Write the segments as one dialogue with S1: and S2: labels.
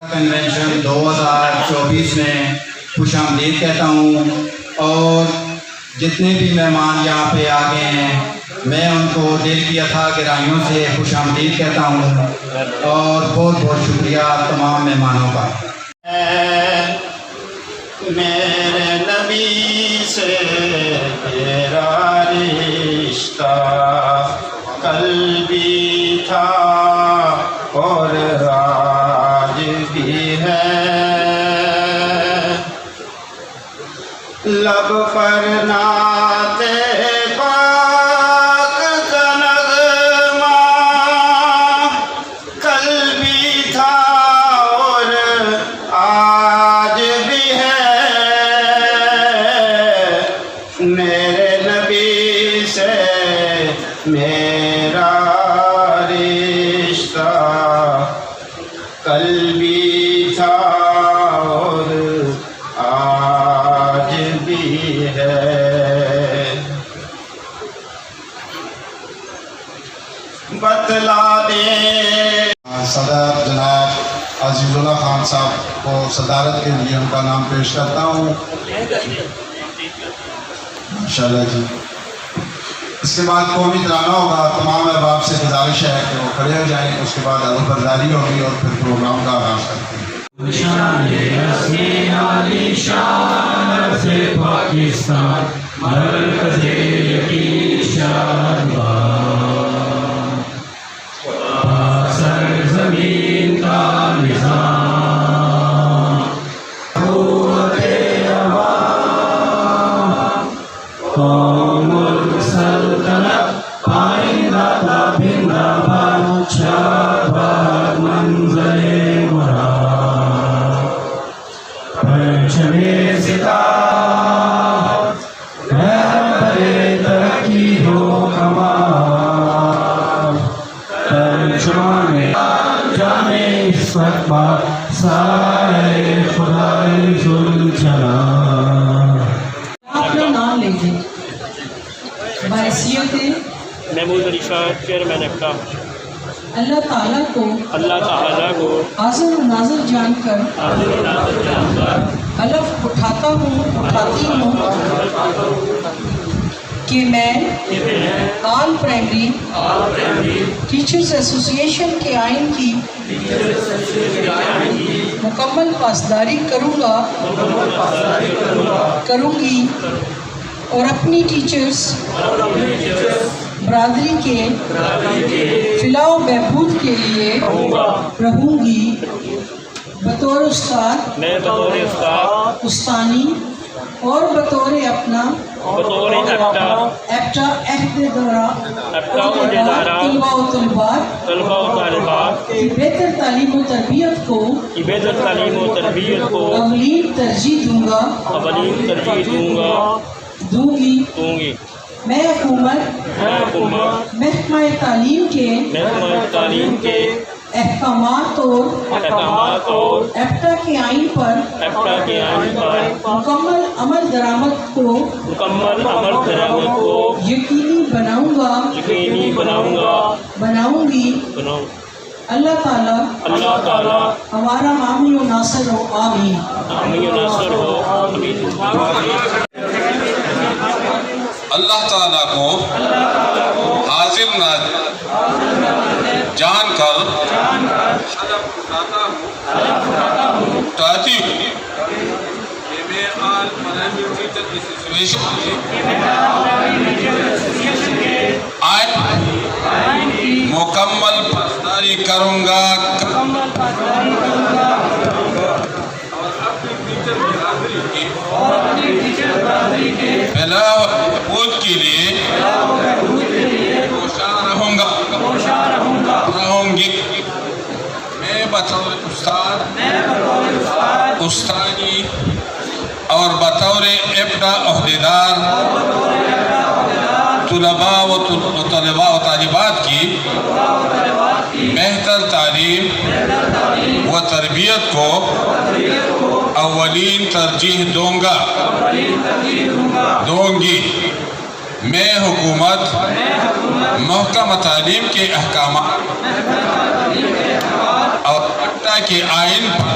S1: Convention 2024 میں خوش آمدید کہتا ہوں، اور جتنے بھی مہمان یہاں پہ آ گئے ہیں میں ان کو دل کی اتھاہ گہرائیوں سے خوش آمدید کہتا ہوں، اور بہت بہت شکریہ تمام مہمانوں کا۔
S2: میرے نبی سے تیرا رشتہ کل بھی تھا اور آج بھی ہے، لب پر نعت پاک کا نغمہ کل بھی تھا اور آج بھی ہے، میرے نبی سے میرا رشتہ کل بھی تھا اور آج بھی ہے، بتلا دے
S3: صدر جناب عزیز اللہ خان صاحب کو صدارت کے لیے ان کا نام پیش کرتا ہوں۔ ماشاءاللہ جی، اس کے بعد قومی ترانہ ہوگا۔ تمام احباب سے گزارش ہے کہ وہ کھڑے ہو جائیں، اس کے بعد عرض برداری ہوگی اور پھر پروگرام کا آغاز کرتے ہیں۔
S4: شان سے پاکستان مرکز یقین سر زمین کا نظام قوت عوام قوم السلطنت پائندہ بندہ باد شاہباد منظر مراد پرچمِ ستار رہبر ترقی ہو کمال ترجمان جان استقبال سائے خدای ذوالجلال۔
S5: اپنا نام لیجیے۔ بحیثیت
S6: محمود علی شاہ چیئرمین ایپٹا،
S5: اللہ تعالیٰ کو حاضر و ناظر جان کر حلف اٹھاتا ہوں اٹھاتی ہوں کہ میں آل پرائمری ٹیچرز ایسوسی ایشن کے آئین کی مکمل پاسداری کروں گی اور اپنی ٹیچرز برادری کے فلاح و بہبود کے لیے رہوں گی، بطور استاد
S6: میں بطور استاد
S5: استانی اور بطور اپنا ایپٹا عہدیدارہ طلباء و طالبات کی بہتر تعلیم و تربیت کو اولین ترجیح دوں گی۔ میں حکومت محکمہ تعلیم کے احکامات اور ایپٹا کے آئین پر مکمل عمل درآمد کو یقینی بناؤں گی۔ اللہ تعالیٰ ہمارا حامی و ناصر ہو، آمین۔
S7: اللہ تعالیٰ کو حاضر جان کر حلف اٹھاتا ہوں اٹھاتی ہوں کہ میں آل پرائمری ٹیچر ایسوسی ایشن کے آئین کی مکمل پاسداری کروں گا اور اپنی ٹیچر برادری کی فلاح و بہبود کے لیے کوشاں رہوں گی۔ میں بطور استاد استانی اور بطور ایپٹا عہدیدار طلباء و طالبات کی بہتر تعلیم و تربیت کو اولین ترجیح دوں گی۔ میں حکومت محکمہ تعلیم کے احکامات اور ایپٹا کے آئین پر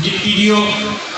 S6: PDO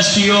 S6: STO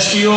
S6: STO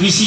S6: VC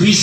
S6: VC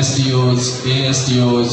S8: SDOs, ASDOs,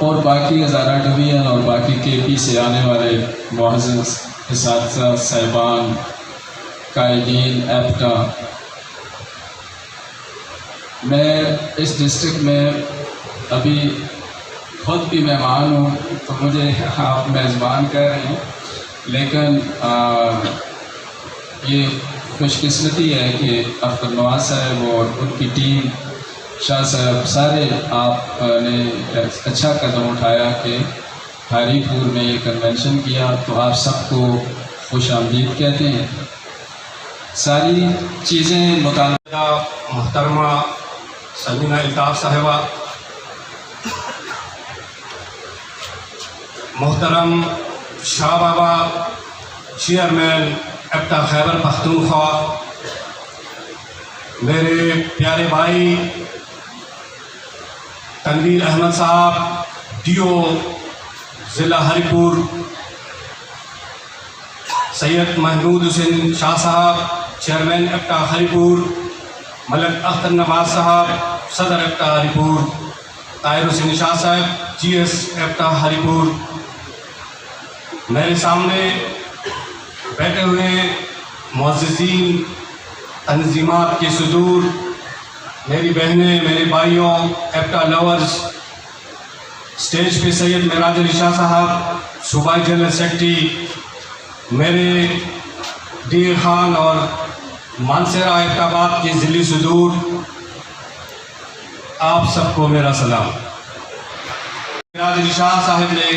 S8: اور باقی ہزارہ ڈویژن اور باقی کے پی سے آنے والے معزز اساتذہ صاحبان، قائدین ایپٹا، میں اس ڈسٹرکٹ میں ابھی خود بھی مہمان ہوں، تو مجھے آپ میزبان کہہ رہے ہیں، لیکن یہ خوش قسمتی ہے کہ اختر نواز صاحب اور ان کی ٹیم، شاہ صاحب، سارے آپ نے اچھا قدم اٹھایا کہ ہری پور میں یہ کنونشن کیا، تو آپ سب کو خوش آمدید کہتے ہیں۔ ساری چیزیں متعلقہ
S9: محترمہ سمینہ الطاف صاحبہ، محترم شاہ بابا چیئرمین ایپٹا خیبر پختونخوا، میرے پیارے بھائی تنویر احمد صاحب ڈی او ضلع ہری پور، سید محمود حسین شاہ صاحب چیئرمین ایپٹا ہری پور، ملک اختر نواز صاحب صدر ایپٹا ہری پور، طاہر حسین شاہ صاحب جی ایس ایپٹا ہری پور، میرے سامنے بیٹھے ہوئے معززین، تنظیمات کے صدور، میری بہنیں، میرے بھائیوں، ایپٹا لورز، اسٹیج پہ سید معراج علی شاہ صاحب صوبائی جنرل سیکرٹری، میرے دیر خان اور مانسیرہ ایپٹا آباد کے ضلعی صدور، آپ سب کو میرا سلام۔ معراج علی شاہ صاحب نے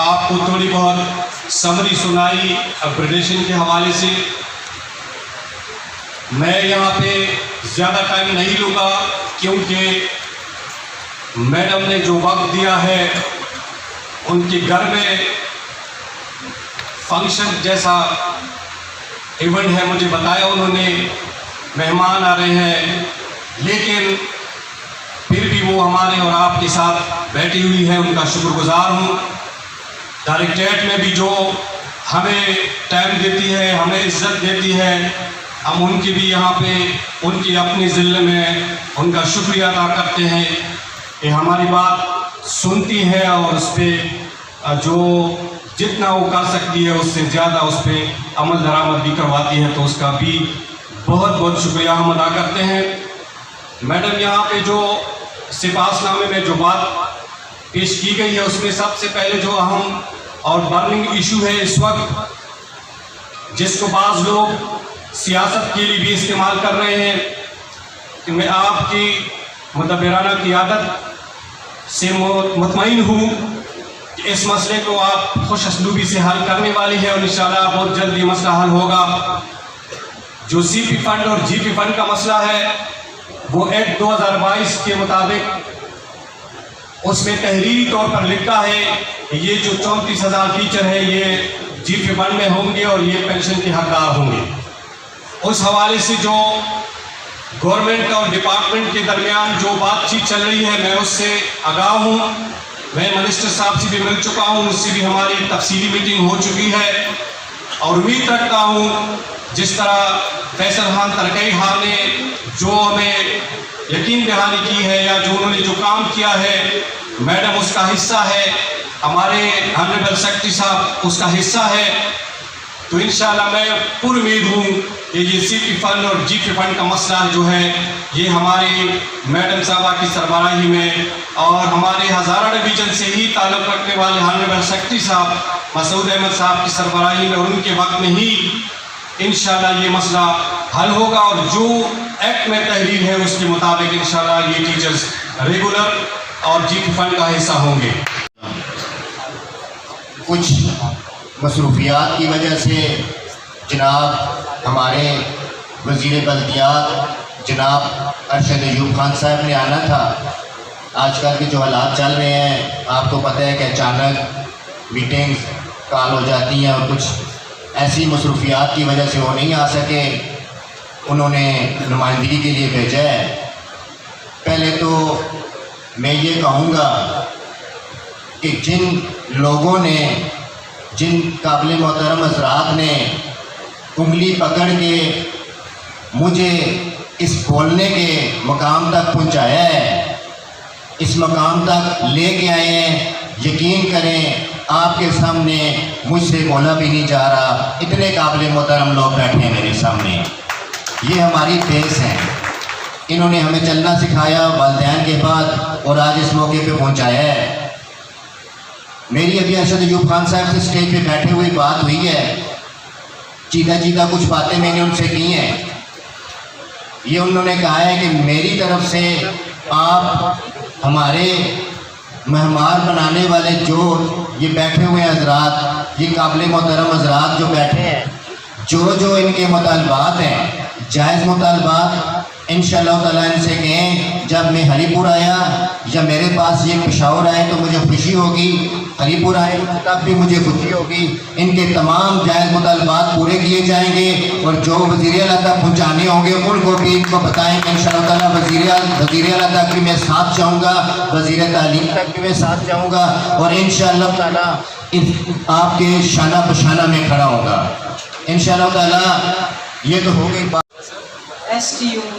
S9: آپ کو تھوڑی بہت سمری سنائی اپگریڈیشن کے حوالے سے، میں یہاں پہ زیادہ ٹائم نہیں لوں گا کیونکہ میڈم نے جو وقت دیا ہے، ان کے گھر میں فنکشن جیسا ایونٹ ہے، مجھے بتایا انہوں نے، مہمان آ رہے ہیں، لیکن پھر بھی وہ ہمارے اور آپ کے ساتھ بیٹھی ہوئی ہے، ان کا شکر گزار ہوں۔ ڈائریکٹریٹ میں بھی جو ہمیں ٹائم دیتی ہے، ہمیں عزت دیتی ہے، ہم ان کی بھی یہاں پہ ان کی اپنی ضلع میں ان کا شکریہ ادا کرتے ہیں کہ ہماری بات سنتی ہے اور اس پہ جو جتنا وہ کر سکتی ہے اس سے زیادہ اس پہ عمل درآمد بھی کرواتی ہے، تو اس کا بھی بہت بہت شکریہ ہم ادا کرتے ہیں۔ میڈم یہاں پہ جو سپاس نامے میں جو بات پیش کی گئی ہے، اس میں سب سے پہلے جو اہم اور برننگ ایشو ہے اس وقت، جس کو بعض لوگ سیاست کے لیے بھی استعمال کر رہے ہیں، کہ میں آپ کی مدبرانہ قیادت سے مطمئن ہوں کہ اس مسئلے کو آپ خوش اسلوبی سے حل کرنے والی ہے، اور انشاءاللہ بہت جلد یہ مسئلہ حل ہوگا۔ جو سی پی فنڈ اور جی پی فنڈ کا مسئلہ ہے، وہ ایکٹ 2022 کے مطابق اس میں تحریری طور پر لکھا ہے کہ یہ جو 34,000 ٹیچر ہیں یہ جی پی فنڈ میں ہوں گے اور یہ پینشن کے حقدار ہوں گے۔ اس حوالے سے جو گورنمنٹ اور ڈپارٹمنٹ کے درمیان جو بات چیت چل رہی ہے، میں اس سے آگاہ ہوں، میں منسٹر صاحب سے بھی مل چکا ہوں، اس سے بھی ہماری تفصیلی میٹنگ ہو چکی ہے، اور امید رکھتا ہوں جس طرح فیصل خان ترکئی خان نے جو ہمیں یقین دہانی کی ہے یا جو انہوں نے جو کام کیا ہے، میڈم اس کا حصہ ہے، ہمارے آنریبل سیکرٹری صاحب اس کا حصہ ہے، تو انشاءاللہ میں پر امید ہوں کہ یہ سی پی فنڈ اور جی پی فنڈ کا مسئلہ جو ہے یہ ہماری میڈم صاحبہ کی سربراہی میں اور ہمارے ہزارہ ڈویژن سے ہی تعلق رکھنے والے آنریبل سیکرٹری صاحب مسعود احمد صاحب کی سربراہی میں اور ان کے وقت میں ہی انشاءاللہ یہ مسئلہ حل ہوگا، اور جو ایکٹ میں تحریر ہے اس کے مطابق انشاءاللہ یہ ٹیچرز ریگولر اور جی پی فنڈ کا حصہ ہوں گے۔
S10: کچھ مصروفیات کی وجہ سے جناب ہمارے وزیر بلدیات جناب ارشد ایوب خان صاحب نے آنا تھا۔ آج کل کے جو حالات چل رہے ہیں، آپ کو پتہ ہے کہ اچانک میٹنگز کال ہو جاتی ہیں اور کچھ ایسی مصروفیات کی وجہ سے وہ نہیں آ سکے، انہوں نے نمائندگی کے لیے بھیجا ہے۔ پہلے تو میں یہ کہوں گا کہ جن لوگوں نے، جن قابل محترم حضرات نے انگلی پکڑ کے مجھے اس بولنے کے مقام تک پہنچایا ہے، اس مقام تک لے کے آئے ہیں. یقین کریں آپ کے سامنے مجھ سے بولا بھی نہیں جا رہا، اتنے قابل محترم لوگ بیٹھے ہیں میرے سامنے. یہ ہماری بیس ہیں، انہوں نے ہمیں چلنا سکھایا والدین کے بعد اور آج اس موقع پہ پہنچایا ہے. میری ابھی ارشد ایوب خان صاحب سے اسٹیج پہ بیٹھے ہوئے بات ہوئی ہے، چیدہ چیدہ کچھ باتیں میں نے ان سے کی ہیں. یہ انہوں نے کہا ہے کہ میری طرف سے آپ ہمارے مہمان بنانے والے جو یہ بیٹھے ہوئے حضرات، یہ قابل محترم حضرات جو بیٹھے ہیں، جو ان کے مطالبات ہیں جائز مطالبات، انشاءاللہ تعالیٰ ان سے کہیں جب میں ہری پور آیا یا میرے پاس یہ پشاور آئے تو مجھے خوشی ہوگی، ہری پور آئے تب بھی مجھے خوشی ہوگی. ان کے تمام جائز مطالبات پورے کیے جائیں گے اور جو وزیر اعلیٰ تک پہنچانے ہوں گے ان کو بھی ان کو بتائیں گے انشاءاللہ تعالیٰ. وزیر اعلیٰ تک بھی میں ساتھ جاؤں گا، وزیر تعلیم تک بھی میں ساتھ جاؤں گا اور انشاءاللہ تعالیٰ آپ کے شانہ بشانہ میں کھڑا ہوں گا انشاءاللہ تعالیٰ. یہ تو ہو گئی بات.
S11: ایس ٹی او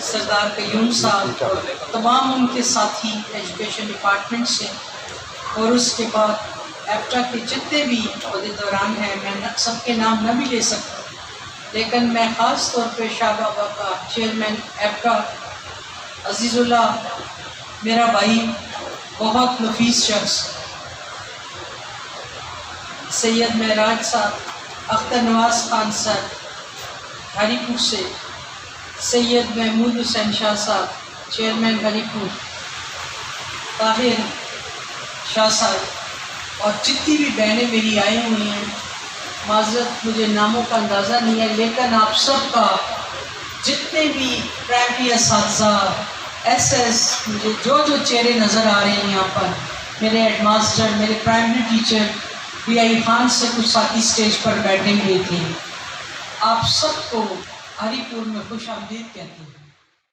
S11: سردار قیوم صاحب اور تمام ان کے ساتھی ایجوکیشن ڈپارٹمنٹ سے، اور اس کے بعد ایپٹا کے جتنے بھی عہدیداران ہیں، میں سب کے نام نہ بھی لے سکتا، لیکن میں خاص طور پہ شاہ بابا کا چیئرمین ایپٹا عزیز اللہ میرا بھائی، بہت نفیس شخص، سید معراج صاحب، اختر نواز خان صاحب ہری پور سے، سید محمود حسین شاہ صاحب چیئرمین ہری پور، طاہر شاہ صاحب، اور جتنی بھی بہنیں میری آئی ہوئی ہیں، معذرت مجھے ناموں کا اندازہ نہیں ہے، لیکن آپ سب کا جتنے بھی پرائمری اساتذہ ایس ایس، مجھے جو چہرے نظر آ رہے ہیں یہاں پر، میرے ہیڈ ماسٹر، میرے پرائمری ٹیچر پی آئی خان سے کچھ ساتھی اسٹیج پر بیٹھے ہوئے تھے، آپ سب کو ہری پور میں خوش آمدید کہتے ہیں.